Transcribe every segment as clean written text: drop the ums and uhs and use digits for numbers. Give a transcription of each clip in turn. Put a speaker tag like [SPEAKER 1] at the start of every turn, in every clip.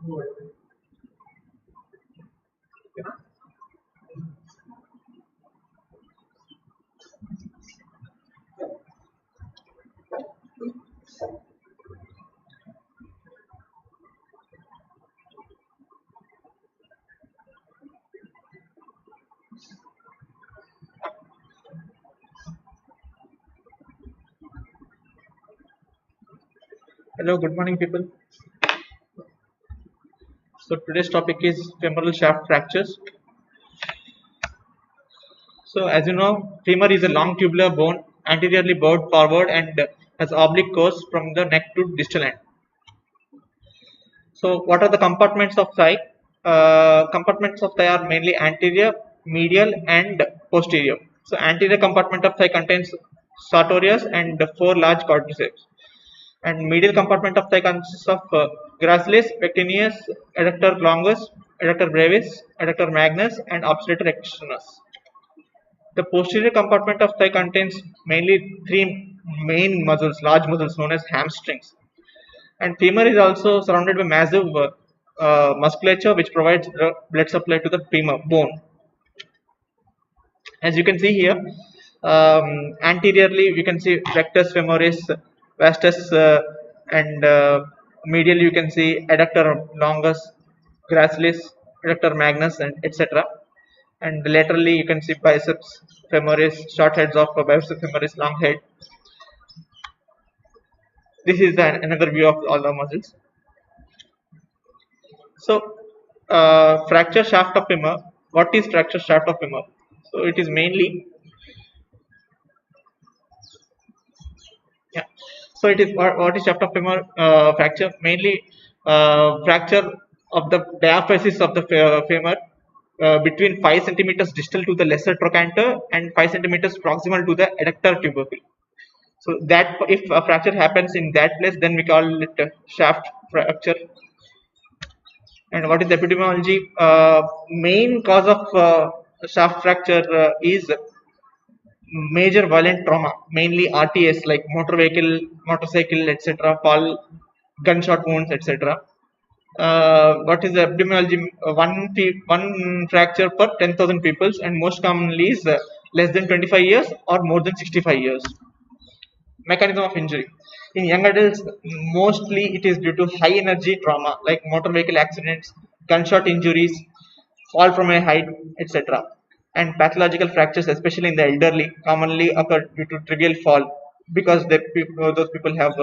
[SPEAKER 1] Hello, good morning, people. So today's topic is femoral shaft fractures. So as you know, femur is a long tubular bone anteriorly bowed forward and has oblique course from the neck to distal end. So what are the compartments of thigh? Compartments of thigh are mainly anterior, medial, and posterior. So anterior compartment of thigh contains sartorius and four large quadriceps. And medial compartment of thigh consists of gracilis, pectineus, adductor longus, adductor brevis, adductor magnus, and obturator externus. The posterior compartment of thigh contains mainly three main muscles, large muscles known as hamstrings. And femur is also surrounded by massive musculature which provides blood supply to the femur bone. As you can see here, anteriorly we can see rectus femoris, vastus, and medial you can see adductor longus, gracilis, adductor magnus, and etc. And laterally you can see biceps femoris, short heads of biceps femoris, long head. This is another view of all the muscles. So, fracture shaft of femur. What is fracture shaft of femur? So, it is mainly, yeah. So, it is what is shaft of femur fracture? Mainly, fracture of the diaphysis of the femur between 5 centimeters distal to the lesser trochanter and 5 centimeters proximal to the adductor tubercle. So, that if a fracture happens in that place, then we call it shaft fracture. And what is the epidemiology? Main cause of shaft fracture is major violent trauma, mainly RTS like motor vehicle, motorcycle, etc., fall, gunshot wounds, etc. What is the epidemiology? One fracture per 10,000 people, and most commonly is less than 25 years or more than 65 years. Mechanism of injury. In young adults, mostly it is due to high energy trauma like motor vehicle accidents, gunshot injuries, fall from a height, etc. And pathological fractures, especially in the elderly, commonly occur due to trivial fall because those people have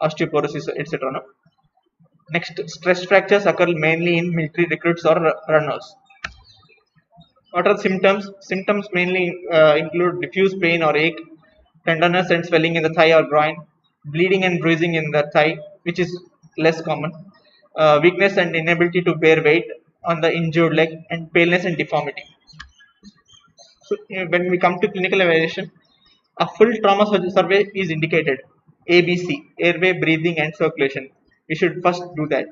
[SPEAKER 1] osteoporosis, etc. No? Next, stress fractures occur mainly in military recruits or runners. What are the symptoms? Symptoms mainly include diffuse pain or ache, tenderness and swelling in the thigh or groin, bleeding and bruising in the thigh, which is less common, weakness and inability to bear weight on the injured leg, and paleness and deformity. So, when we come to clinical evaluation, a full trauma survey is indicated. ABC, airway, breathing, and circulation. We should first do that.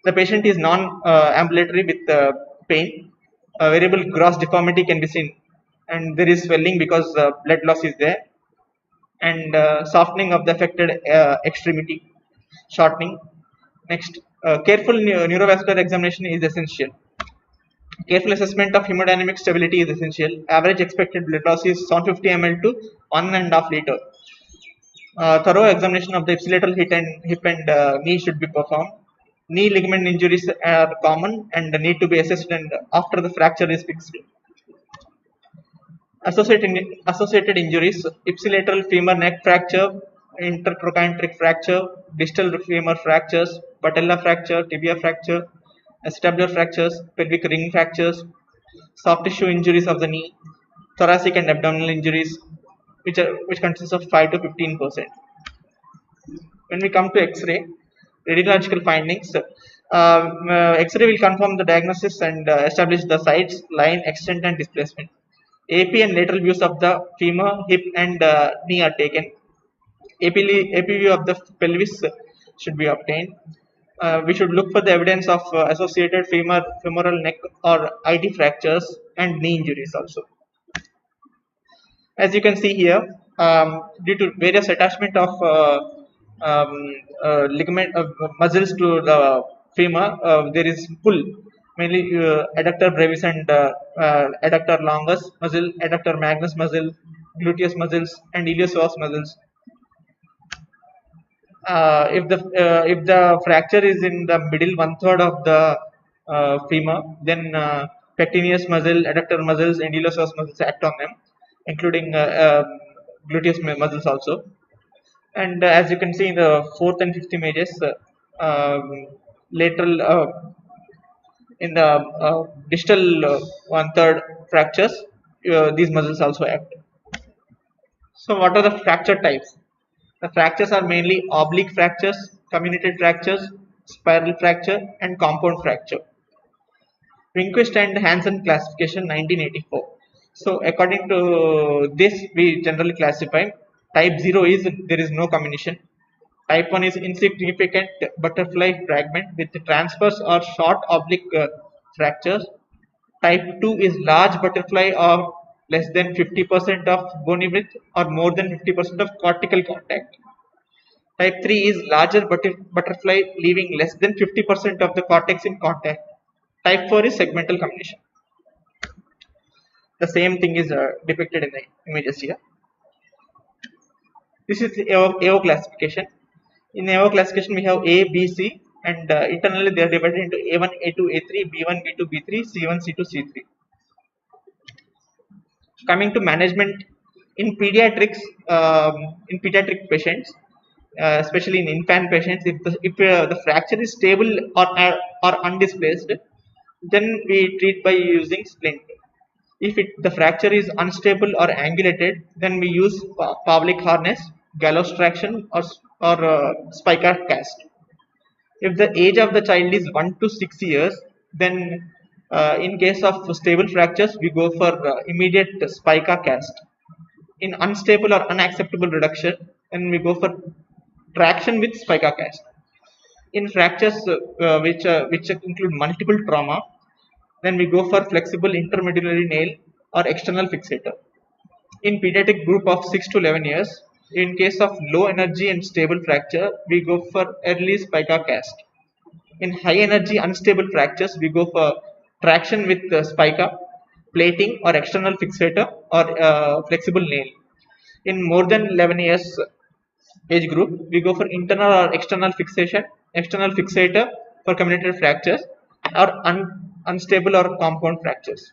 [SPEAKER 1] The patient is non-ambulatory with pain. Variable gross deformity can be seen, and there is swelling because blood loss is there, and softening of the affected extremity, shortening. Next, careful neurovascular examination is essential. Careful assessment of hemodynamic stability is essential. Average expected blood loss is 150 ml to 1.5 liter. Thorough examination of the ipsilateral hip and knee should be performed. Knee ligament injuries are common and need to be assessed and after the fracture is fixed. Associated injuries: ipsilateral femur neck fracture, intertrochanteric fracture, distal femur fractures, patella fracture, tibia fracture, acetabular fractures, pelvic ring fractures, soft tissue injuries of the knee, thoracic and abdominal injuries, which consists of 5 to 15%. When we come to X-ray, radiological findings, X-ray will confirm the diagnosis and establish the sites, line, extent, and displacement. AP and lateral views of the femur, hip, and knee are taken. AP view of the pelvis should be obtained. We should look for the evidence of associated femoral neck or IT fractures and knee injuries also. As you can see here, due to various attachment of ligament muscles to the femur, there is pull, mainly adductor brevis and adductor longus muscle, adductor magnus muscle, gluteus muscles, and iliopsoas muscles. If the fracture is in the middle one third of the femur, then pectineus muscle, adductor muscles, and iliopsoas muscles act on them, including gluteus muscles also. And as you can see in the fourth and fifth images, lateral in the distal one third fractures, these muscles also act. So what are the fracture types? The fractures are mainly oblique fractures, comminuted fractures, spiral fracture, and compound fracture. Rehnquist and Hansen classification 1984. So according to this, we generally classify type 0 is there is no comminution. Type 1 is insignificant butterfly fragment with transverse or short oblique fractures. Type 2 is large butterfly or less than 50% of bony width or more than 50% of cortical contact. Type 3 is larger butterfly leaving less than 50% of the cortex in contact. Type 4 is segmental comminution. The same thing is depicted in the images here. This is the AO classification. In AO classification, we have A, B, C, and internally they are divided into A1, A2, A3, B1, B2, B3, C1, C2, C3. Coming to management in pediatrics, in pediatric patients, especially in infant patients, if the fracture is stable or undisplaced, then we treat by using splint. If the fracture is unstable or angulated, then we use Pavlik harness, gallows traction, or spica cast. If the age of the child is 1 to 6 years, then in case of stable fractures, we go for immediate spica cast. In unstable or unacceptable reduction, then we go for traction with spica cast. In fractures which include multiple trauma, then we go for flexible intermedullary nail or external fixator. In pediatric group of 6 to 11 years, in case of low energy and stable fracture, we go for early spica cast. In high energy unstable fractures, we go for traction with spica, plating or external fixator or flexible nail. In more than 11 years age group, we go for internal or external fixation, external fixator for comminuted fractures, or unstable or compound fractures.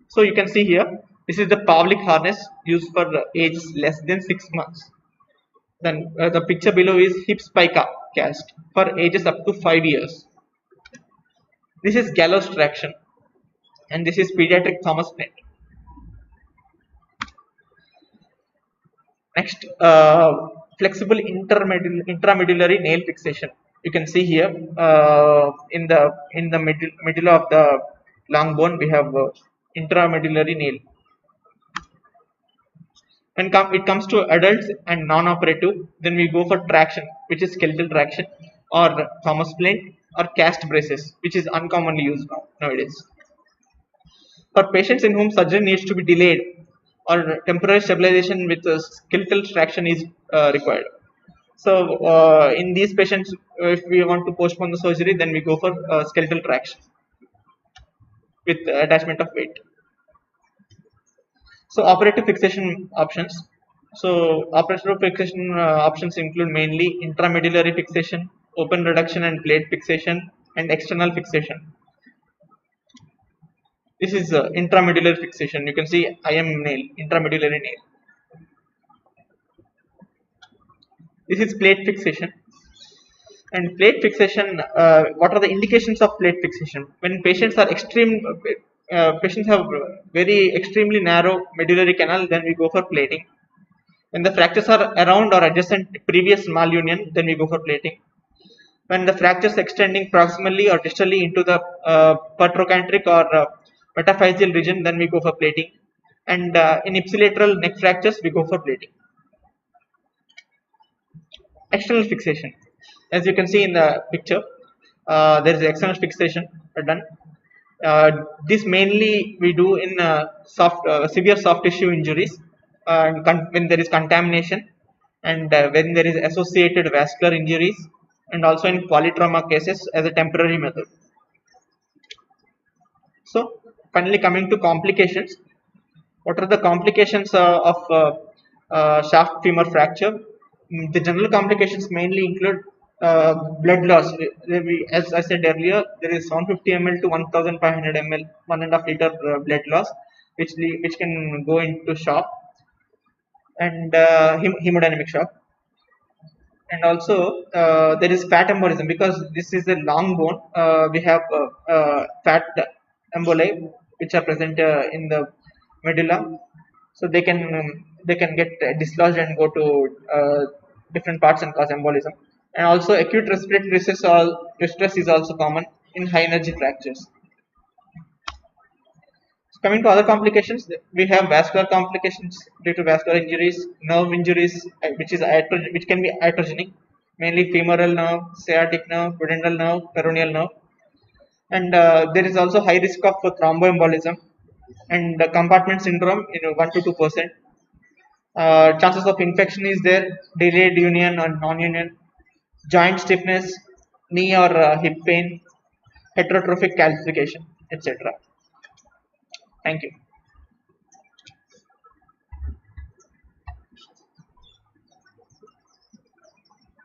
[SPEAKER 1] So you can see here, this is the Pavlik harness used for ages less than 6 months. Then the picture below is hip spica cast for ages up to 5 years. This is gallows traction, and this is pediatric Thomas splint. Next, flexible intramedullary nail fixation. You can see here in the middle of the long bone we have intramedullary nail. When it comes to adults and non-operative, then we go for traction, which is skeletal traction, or Thomas splint, or cast braces, which is uncommonly used nowadays. For patients in whom surgery needs to be delayed, or temporary stabilization with skeletal traction is required. So in these patients, if we want to postpone the surgery, then we go for skeletal traction with attachment of weight. So operative fixation options. So operative fixation options include mainly intramedullary fixation, open reduction and plate fixation, and external fixation. This is intramedullary fixation. You can see IM nail, intramedullary nail. This is plate fixation. And plate fixation, what are the indications of plate fixation? When patients are patients have very extremely narrow medullary canal, then we go for plating. When the fractures are around or adjacent previous malunion, then we go for plating. When the fractures extending proximally or distally into the pertrochanteric or metaphyseal region, then we go for plating. And in ipsilateral neck fractures, we go for plating. External fixation. As you can see in the picture, there is external fixation done. This mainly we do in severe soft tissue injuries, when there is contamination, and when there is associated vascular injuries, and also in polytrauma cases as a temporary method. So finally, coming to complications, what are the complications of shaft femur fracture? The general complications mainly include blood loss. As I said earlier, there is 150 ml to 1500 ml, 1.5 liter blood loss, which can go into shock and hemodynamic shock. And also there is fat embolism because this is a long bone. We have fat emboli which are present in the medulla, so they can get dislodged and go to different parts and cause embolism. And also acute respiratory distress is also common in high energy fractures. Coming to other complications, we have vascular complications due to vascular injuries, nerve injuries, which can be iatrogenic, mainly femoral nerve, sciatic nerve, pudendal nerve, peroneal nerve, and there is also high risk of thromboembolism and compartment syndrome in 1 to 2%. Chances of infection is there, delayed union or non-union, joint stiffness, knee or hip pain, heterotrophic calcification, etc. Thank you.